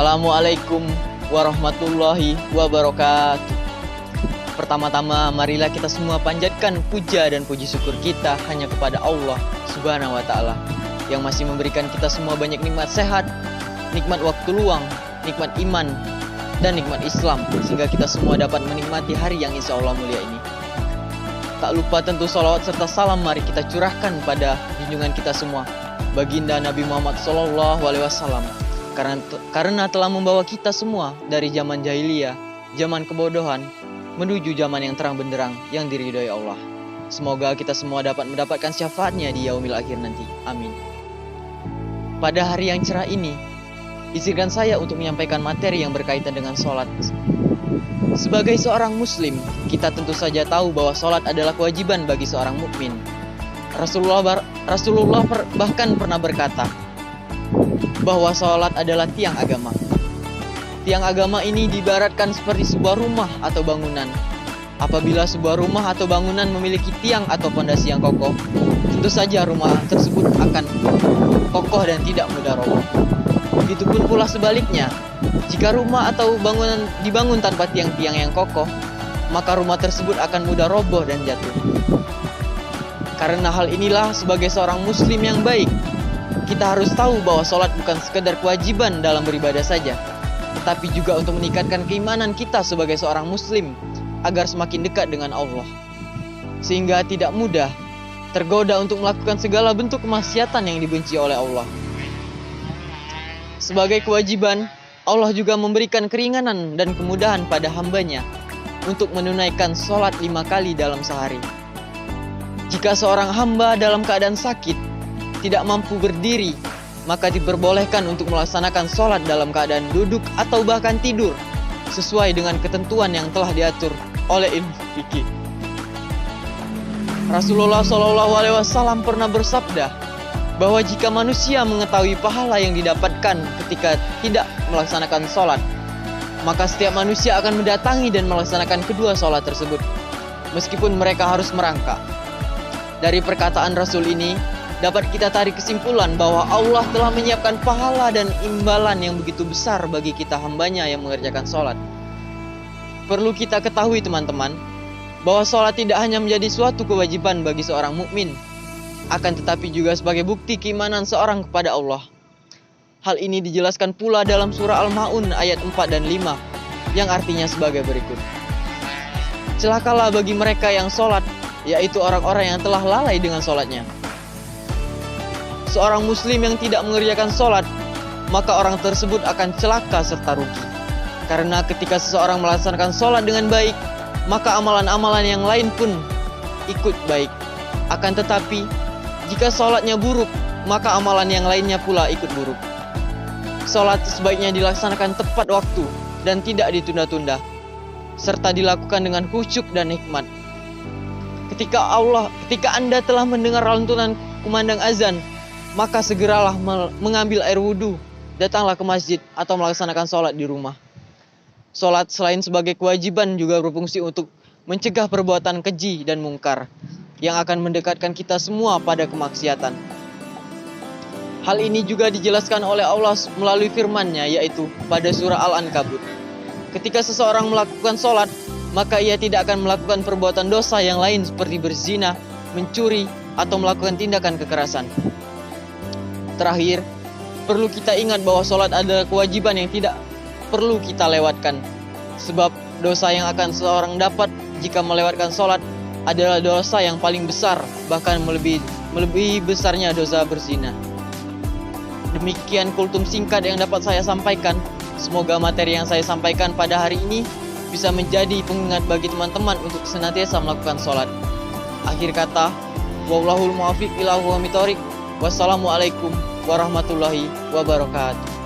Assalamualaikum warahmatullahi wabarakatuh. Pertama-tama marilah kita semua panjatkan puja dan puji syukur kita hanya kepada Allah Subhanahu wa Ta'ala yang masih memberikan kita semua banyak nikmat sehat, nikmat waktu luang, nikmat iman, dan nikmat Islam, sehingga kita semua dapat menikmati hari yang insya Allah mulia ini. Tak lupa tentu salawat serta salam mari kita curahkan pada junjungan kita semua, baginda Nabi Muhammad SAW, karena telah membawa kita semua dari zaman jahiliyah, zaman kebodohan, menuju zaman yang terang benderang yang diridhoi Allah. Semoga kita semua dapat mendapatkan syafaatnya di yaumil akhir nanti. Amin. Pada hari yang cerah ini, izinkan saya untuk menyampaikan materi yang berkaitan dengan sholat. Sebagai seorang muslim, kita tentu saja tahu bahwa sholat adalah kewajiban bagi seorang mukmin. Rasulullah bahkan pernah berkata bahwa sholat adalah tiang agama. Tiang agama ini diibaratkan seperti sebuah rumah atau bangunan. Apabila sebuah rumah atau bangunan memiliki tiang atau fondasi yang kokoh, tentu saja rumah tersebut akan kokoh dan tidak mudah roboh. Begitupun pula sebaliknya, jika rumah atau bangunan dibangun tanpa tiang-tiang yang kokoh, maka rumah tersebut akan mudah roboh dan jatuh. Karena hal inilah, sebagai seorang muslim yang baik, kita harus tahu bahwa sholat bukan sekedar kewajiban dalam beribadah saja, tetapi juga untuk meningkatkan keimanan kita sebagai seorang muslim agar semakin dekat dengan Allah, sehingga tidak mudah tergoda untuk melakukan segala bentuk kemaksiatan yang dibenci oleh Allah. Sebagai kewajiban, Allah juga memberikan keringanan dan kemudahan pada hambanya untuk menunaikan sholat 5 kali dalam sehari. Jika seorang hamba dalam keadaan sakit, tidak mampu berdiri, maka diperbolehkan untuk melaksanakan sholat dalam keadaan duduk atau bahkan tidur, sesuai dengan ketentuan yang telah diatur oleh ilmu fikih. Rasulullah SAW pernah bersabda bahwa jika manusia mengetahui pahala yang didapatkan ketika tidak melaksanakan sholat, maka setiap manusia akan mendatangi dan melaksanakan kedua sholat tersebut, meskipun mereka harus merangkak. Dari perkataan Rasul ini, dapat kita tarik kesimpulan bahwa Allah telah menyiapkan pahala dan imbalan yang begitu besar bagi kita hambanya yang mengerjakan sholat. Perlu kita ketahui teman-teman, bahwa sholat tidak hanya menjadi suatu kewajiban bagi seorang mukmin, akan tetapi juga sebagai bukti keimanan seorang kepada Allah. Hal ini dijelaskan pula dalam surah Al-Ma'un ayat 4 dan 5, yang artinya sebagai berikut. Celakalah bagi mereka yang sholat, yaitu orang-orang yang telah lalai dengan sholatnya. Seorang muslim yang tidak mengerjakan sholat, maka orang tersebut akan celaka serta rugi. Karena ketika seseorang melaksanakan sholat dengan baik, maka amalan-amalan yang lain pun ikut baik. Akan tetapi, jika sholatnya buruk, maka amalan yang lainnya pula ikut buruk. Sholat sebaiknya dilaksanakan tepat waktu dan tidak ditunda-tunda, serta dilakukan dengan khusyuk dan hikmat. Ketika Anda telah mendengar lantunan kumandang azan, maka segeralah mengambil air wudhu, datanglah ke masjid atau melaksanakan sholat di rumah. Sholat selain sebagai kewajiban juga berfungsi untuk mencegah perbuatan keji dan mungkar yang akan mendekatkan kita semua pada kemaksiatan. Hal ini juga dijelaskan oleh Allah melalui firman-Nya, yaitu pada surah Al-Ankabut. Ketika seseorang melakukan sholat, maka ia tidak akan melakukan perbuatan dosa yang lain seperti berzina, mencuri, atau melakukan tindakan kekerasan. Terakhir, perlu kita ingat bahwa sholat adalah kewajiban yang tidak perlu kita lewatkan. Sebab dosa yang akan seseorang dapat jika melewatkan sholat adalah dosa yang paling besar, bahkan melebihi besarnya dosa berzina. Demikian kultum singkat yang dapat saya sampaikan. Semoga materi yang saya sampaikan pada hari ini bisa menjadi pengingat bagi teman-teman untuk senantiasa melakukan sholat. Akhir kata, wallahul muwaffiq ila aqwamit thoriq. Wassalamualaikum warahmatullahi wabarakatuh.